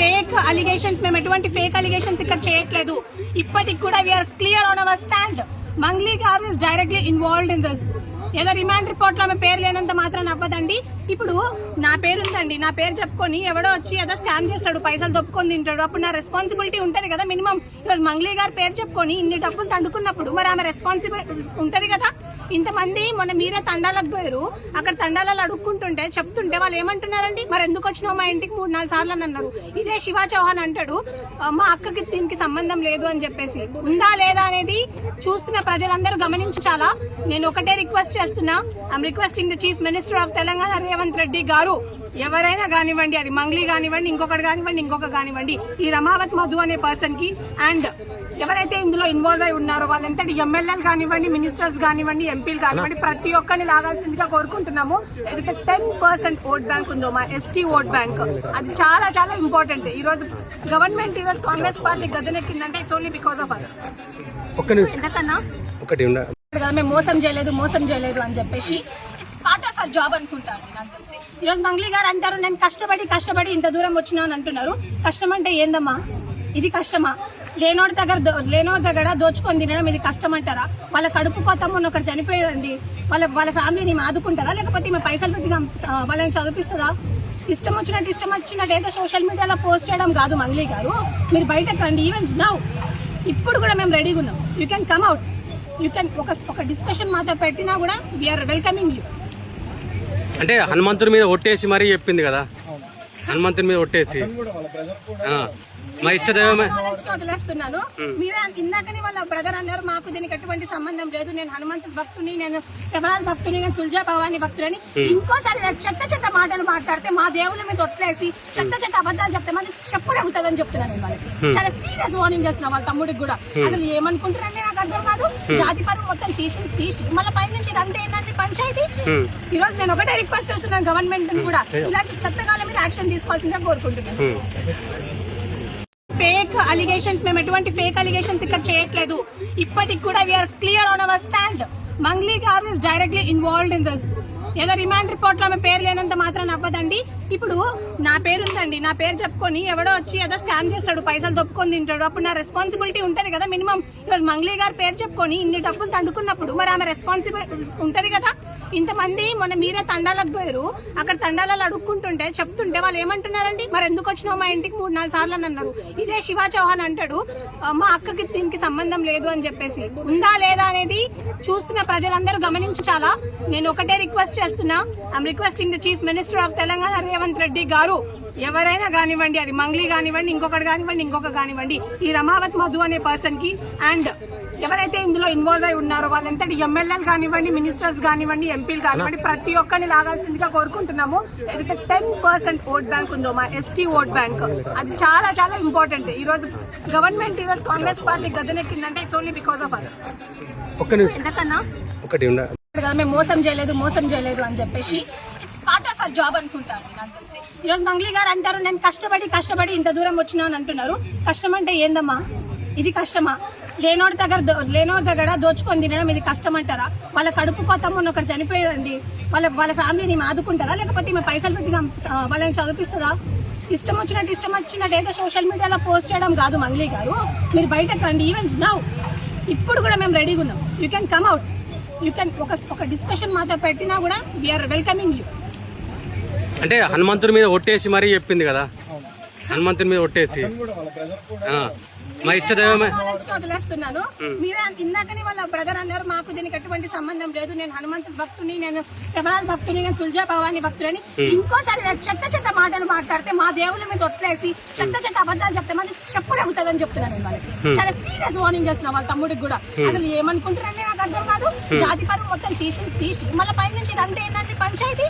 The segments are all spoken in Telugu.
ఫేక్ అలిగేషన్స్ మేము ఎటువంటి ఫేక్ అలిగేషన్స్ ఇక్కడ చేయట్లేదు. ఇప్పటికి కూడా we are clear on our stand. Mangli garu is directly involved in this. ఏదో రిమాండ్ రిపోర్ట్ లో ఆమె పేరు లేనంత మాత్రం అవ్వదండి. ఇప్పుడు నా పేరు ఉందండి, నా పేరు చెప్పుకొని ఎవడో వచ్చి ఏదో స్కామ్ చేస్తాడు, పైసలు దొప్పుకొని తింటాడు, అప్పుడు నా రెస్పాన్సిబిలిటీ ఉంటది కదా. మినిమం ఈరోజు మంగ్లీ గారి పేరు చెప్పుకొని ఇన్ని డబ్బులు తండుకున్నప్పుడు మరి ఆమె రెస్పాన్సిబిలిటీ ఉంటది కదా. ఇంతమంది మొన్న మీరే తండాలకు పోయారు, అక్కడ తండాలలో అడుక్కుంటుంటే చెప్తుంటే వాళ్ళు ఏమంటున్నారండి, మరి ఎందుకు వచ్చినావు మా ఇంటికి 3-4 సార్లు అని అన్నారు. ఇదే శివ చౌహాన్ అంటాడు మా అక్కకి దీనికి సంబంధం లేదు అని చెప్పేసి. ఉందా లేదా అనేది చూస్తున్న ప్రజలందరూ గమనించాలా. నేను ఒకటే రిక్వెస్ట్ చేస్తున్నా, I'm requesting the chief minister of Telangana Revanth Reddy గారు, ఎవరైనా కానివ్వండి, అది మంగ్లీ కానివ్వండి, ఇంకొకటి కానివ్వండి, ఇంకొక కానివ్వండి, ఈ రమావత్ మధు అనే పర్సన్ కి అండ్ ఎవరైతే ఇందులో ఇన్వాల్వ్ అయి ఉన్నారో వాళ్ళంతటి ఎమ్మెల్యేలు కానివ్వండి, మినిస్టర్స్ కానివ్వండి, ఎంపీలు కానివ్వండి, ప్రతి ఒక్కరిని లాగాల్సిందిగా కోరుకుంటున్నాము. ఏదైతే 10% ఓట్ బ్యాంక్ ఉందో మా ఎస్టీ ఓట్ బ్యాంక్, అది చాలా చాలా ఇంపార్టెంట్. ఈ రోజు గవర్నమెంట్ ఈ రోజు కాంగ్రెస్ పార్టీ గద్దెనెక్కిందంటే it's only because of us. ఎందుకన్నా మేము మోసం చేయలేదు అని చెప్పేసి పార్ట్ ఆఫ్ అవర్ జాబ్ అనుకుంటా అండి. నాకు తెలిసి ఈరోజు మంగ్లీ గారు అంటారు నేను కష్టపడి ఇంత దూరం వచ్చినా అని అంటున్నారు. కష్టం అంటే ఏందమ్మా? ఇది కష్టమా? లేనోడి దగ్గర దోచుకొని తినడం ఇది కష్టం అంటారా? వాళ్ళ కడుపు కోతమ్మని ఒకరు చనిపోయారండి, వాళ్ళ ఫ్యామిలీని ఆదుకుంటారా, లేకపోతే ఈమె పైసలు పెట్టి వాళ్ళని చదివిస్తుందా? ఇష్టం వచ్చినట్టు ఏదో సోషల్ మీడియాలో పోస్ట్ చేయడం కాదు మంగ్లీ గారు. మీరు బయటకు రండి. ఈవెన్ నౌ ఇప్పుడు కూడా మేము రెడీగా ఉన్నాం. You can come out, you can ఒక డిస్కషన్ మాతో పెట్టినా కూడా వీఆర్ వెల్కమింగ్ యూ. అంటే హనుమంతుడి మీద ఒట్టేసి మరీ చెప్పింది కదా, హనుమంతుడి మీద ఒట్టేసి మా ఇష్టదైవమే వదిలేస్తున్నాను. మీరే ఇందాకనే వాళ్ళ బ్రదర్ అన్నారు మాకు దీనికి ఎటువంటి సంబంధం లేదు, నేను హనుమంతుడి భక్తుని, నేను శబరాల భక్తుని, నేను తులజా భవాని భక్తులని ఇంకోసారి చెత్త మాటలు మాట్లాడితే మా దేవుళ్ళ మీద ఒట్లేసి చెత్త అబద్ధాలు చెప్తే మాది చెప్పు తగ్గుతుందని చెప్తున్నాను నేను వాళ్ళకి. చాలా సీరియస్ వార్నింగ్ చేస్తున్నా వాళ్ళ తమ్ముడికి కూడా. అసలు ఏమనుకుంటారంటే నాకు అర్థం కాదు. జాతి పరువు మొత్తం తీసి మళ్ళీ పై నుంచి ఇదంతా ఏంటంటే పంచాయతీ. ఈ రోజు నేను ఒకటే రిక్వెస్ట్ చేస్తున్నాను గవర్నమెంట్ కూడా, ఇలాంటి చెత్తగాల మీద యాక్షన్ తీసుకోవాల్సిందిగా కోరుకుంటున్నాను. ఫేక్ అలిగేషన్స్ మేము ఎటువంటి ఫేక్ అలిగేషన్స్ ఇక్కడ చేయట్లేదు. ఇప్పటికి కూడా we are clear on our stand. Mangli garu is directly involved in this. ఏదో రిమాండ్ రిపోర్ట్ లో ఆమె పేరు లేనంత మాత్రం అవ్వదండి. ఇప్పుడు నా పేరు ఉందండి, నా పేరు చెప్పుకొని ఎవడో వచ్చి ఏదో స్కామ్ చేస్తాడు, పైసలు దొప్పుకొని తింటాడు, అప్పుడు నా రెస్పాన్సిబిలిటీ ఉంటది కదా. మినిమం ఈరోజు మంగ్లీ గారి పేరు చెప్పుకొని ఇన్ని డబ్బులు తండుకున్నప్పుడు మరి ఆమె రెస్పాన్సిబిలిటీ ఉంటది కదా. ఇంతమంది మొన్న మీరే తండాలకు పోయారు, అక్కడ తండాలలో అడుక్కుంటుంటే చెప్తుంటే వాళ్ళు ఏమంటున్నారండి, మరి ఎందుకు వచ్చినావు మా ఇంటికి 3-4 సార్లు అని అన్నారు. ఇదే శివ చౌహాన్ అంటాడు మా అక్కకి దీనికి సంబంధం లేదు అని చెప్పేసి. ఉందా లేదా అనేది చూస్తున్న ప్రజలందరూ గమనించాలా. నేను ఒకటే రిక్వెస్ట్ చేస్తున్నా, I'm requesting the chief minister of Telangana Revanth Reddy గారు, ఎవరైనా కానివ్వండి, అది మంగ్లీ కానివ్వండి, ఇంకొకటి కానివ్వండి, ఇంకొక కానివ్వండి, ఈ రమావత్ మధు అనే పర్సన్ కి అండ్ ఎవరైతే ఇందులో ఇన్వాల్వ్ అయి ఉన్నారో వాళ్ళంతటి ఎమ్మెల్యేలు కానివ్వండి, మినిస్టర్స్ కానివ్వండి, ఎంపీలు కానివ్వండి, ప్రతి ఒక్కరిని లాగాల్సిందిగా కోరుకుంటున్నాము. ఏదైతే 10% ఓట్ బ్యాంక్ ఉందో మా ఎస్టీ ఓట్ బ్యాంక్, అది చాలా చాలా ఇంపార్టెంట్. ఈ రోజు గవర్నమెంట్ ఈ రోజు కాంగ్రెస్ పార్టీ గద్దెనెక్కిందంటే it's only because of us. ఎందుకన్నా మేము మోసం చేయలేదు అని చెప్పేసి పార్ట్ ఆఫ్ అవర్ జాబ్ అనుకుంటా అండి. నాకు తెలిసి ఈరోజు మంగ్లీ గారు అంటారు నేను కష్టపడి ఇంత దూరం వచ్చినా అని అంటున్నారు. కష్టం అంటే ఏందమ్మా? ఇది కష్టమా? లేనోడి దగ్గర దోచుకొని తినడం ఇది కష్టం అంటారా? వాళ్ళ కడుపు కోతమ్మని ఒకరు చనిపోయారండి, వాళ్ళ ఫ్యామిలీని ఆదుకుంటారా, లేకపోతే ఈమె పైసలు పెట్టి వాళ్ళని చదివిస్తుందా? ఇష్టం వచ్చినట్టు ఏదో సోషల్ మీడియాలో పోస్ట్ చేయడం కాదు మంగ్లీ గారు. మీరు బయటకు రండి. ఈవెన్ నౌ ఇప్పుడు కూడా మేము రెడీగా ఉన్నాం. You can come out, you can ఒక డిస్కషన్ మాతో పెట్టినా కూడా వీఆర్ వెల్కమింగ్ యూ. అంటే హనుమంతుడి మీద ఒట్టేసి మరీ చెప్పింది కదా, హనుమంతుడి మీద ఒట్టేసి మా ఇష్టదైవమే వదిలేస్తున్నాను. మీరే ఇందాకనే వాళ్ళ బ్రదర్ అన్నారు మాకు దీనికి ఎటువంటి సంబంధం లేదు, నేను హనుమంతుడి భక్తుని, నేను శబరాల భక్తుని, నేను తులజా భవాని భక్తులని ఇంకోసారి చెత్త మాటలు మాట్లాడితే మా దేవుళ్ళ మీద ఒట్లేసి చెత్త అబద్ధాలు చెప్తే మాది చెప్పు తగ్గుతుందని చెప్తున్నాను నేను వాళ్ళకి. చాలా సీరియస్ వార్నింగ్ చేస్తున్నా వాళ్ళ తమ్ముడికి కూడా. అసలు ఏమనుకుంటారంటే నాకు అర్థం కాదు. జాతి పరువు మొత్తం తీసి మళ్ళీ పై నుంచి ఇదంతా ఏంటంటే పంచాయతీ.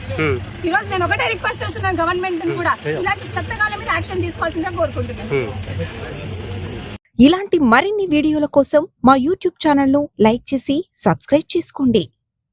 ఈ రోజు నేను ఒకటే రిక్వెస్ట్ చేస్తున్నాను గవర్నమెంట్ కూడా, ఇలాంటి చెత్తగాల మీద యాక్షన్ తీసుకోవాల్సిందిగా కోరుకుంటున్నాను. ఇలాంటి మరిన్ని వీడియోల కోసం మా యూట్యూబ్ ఛానల్ను లైక్ చేసి సబ్స్క్రైబ్ చేసుకోండి.